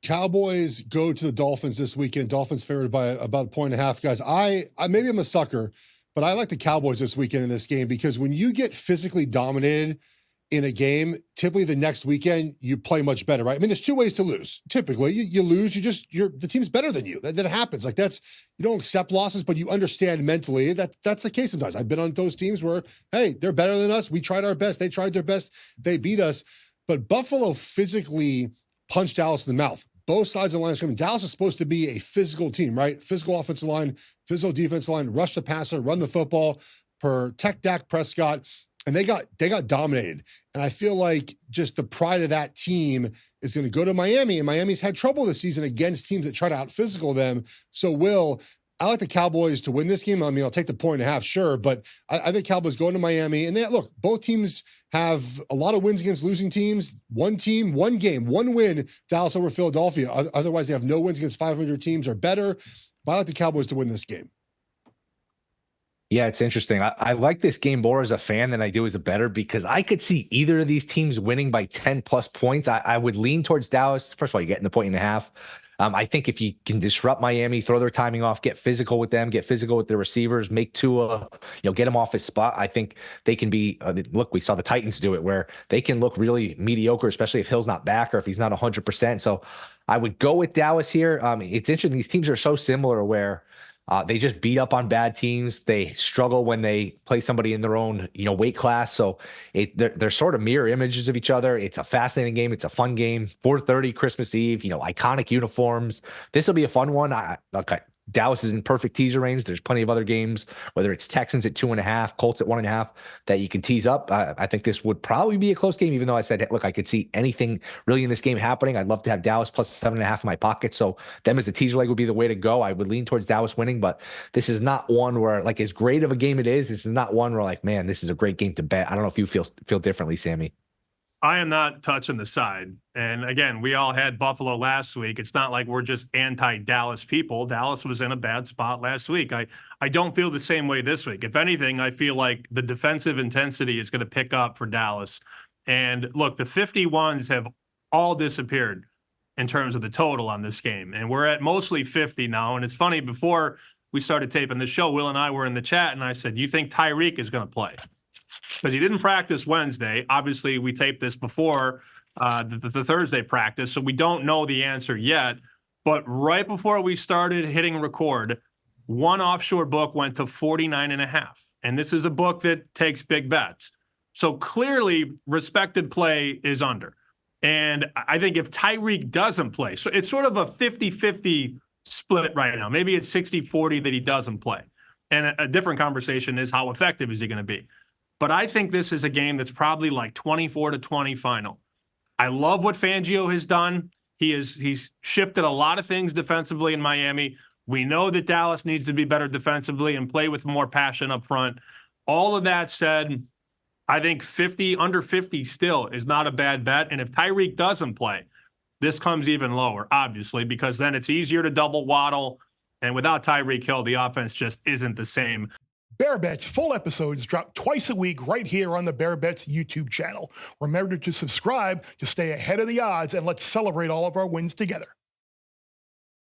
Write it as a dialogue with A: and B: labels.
A: Cowboys go to the Dolphins this weekend. Dolphins favored by about 1.5 points. Guys, I maybe I'm a sucker, but I like the Cowboys this weekend in this game because when you get physically dominated in a game, typically the next weekend you play much better, right? I mean, there's two ways to lose. Typically, you lose, the team's better than you. That happens. Like you don't accept losses, but you understand mentally that's the case sometimes. I've been on those teams where, hey, they're better than us. We tried our best. They tried their best. They beat us. But Buffalo physically punched Dallas in the mouth. Both sides of the line of scrimmage. Dallas is supposed to be a physical team, right? Physical offensive line, physical defensive line, rush the passer, run the football, protect Dak Prescott. And they got dominated. And I feel like just the pride of that team is going to go to Miami. And Miami's had trouble this season against teams that try to out-physical them. So, I like the Cowboys to win this game. I mean, I'll take the 1.5, sure. But I think Cowboys going to Miami. And look, both teams have a lot of wins against losing teams. One team, one game, one win, Dallas over Philadelphia. Otherwise, they have no wins against 500 teams or better. But I like the Cowboys to win this game.
B: Yeah, it's interesting. I like this game more as a fan than I do as a bettor because I could see either of these teams winning by 10+ points. I would lean towards Dallas. First of all, you're getting the 1.5 points. I think if you can disrupt Miami, throw their timing off, get physical with them, get physical with their receivers, make Tua, get him off his spot. I think they can be, look, we saw the Titans do it where they can look really mediocre, especially if Hill's not back or if he's not 100%. So I would go with Dallas here. It's interesting. These teams are so similar where they just beat up on bad teams. They struggle when they play somebody in their own, weight class. So they're sort of mirror images of each other. It's a fascinating game. It's a fun game. 4:30 Christmas Eve. Iconic uniforms. This will be a fun one. Dallas is in perfect teaser range. There's plenty of other games, whether it's Texans at 2.5, Colts at 1.5, that you can tease up. I think this would probably be a close game, even though I said, look, I could see anything really in this game happening. I'd love to have Dallas plus 7.5 in my pocket. So them as a teaser leg would be the way to go. I would lean towards Dallas winning, but this is not one where, as great of a game it is, this is not one where man, this is a great game to bet. I don't know if you feel differently, Sammy.
C: I am not touching the side. And again, we all had Buffalo last week. It's not like we're just anti-Dallas people. Dallas was in a bad spot last week. I don't feel the same way this week. If anything, I feel like the defensive intensity is going to pick up for Dallas. And look, the 51s have all disappeared in terms of the total on this game. And we're at mostly 50 now. And it's funny, before we started taping the show, Will and I were in the chat, and I said, you think Tyreek is going to play? Because he didn't practice Wednesday. Obviously, we taped this before the Thursday practice, so we don't know the answer yet. But right before we started hitting record, one offshore book went to 49.5. And this is a book that takes big bets. So clearly, respected play is under. And I think if Tyreek doesn't play, so it's sort of a 50-50 split right now. Maybe it's 60-40 that he doesn't play. And a different conversation is how effective is he going to be? But I think this is a game that's probably like 24-20 final. I love what Fangio has done. He's shifted a lot of things defensively in Miami. We know that Dallas needs to be better defensively and play with more passion up front. All of that said, I think under 50 still is not a bad bet. And if Tyreek doesn't play, this comes even lower, obviously, because then it's easier to double Waddle. And without Tyreek Hill, the offense just isn't the same.
D: Bear Bets full episodes drop twice a week right here on the Bear Bets YouTube channel. Remember to subscribe to stay ahead of the odds, and let's celebrate all of our wins together.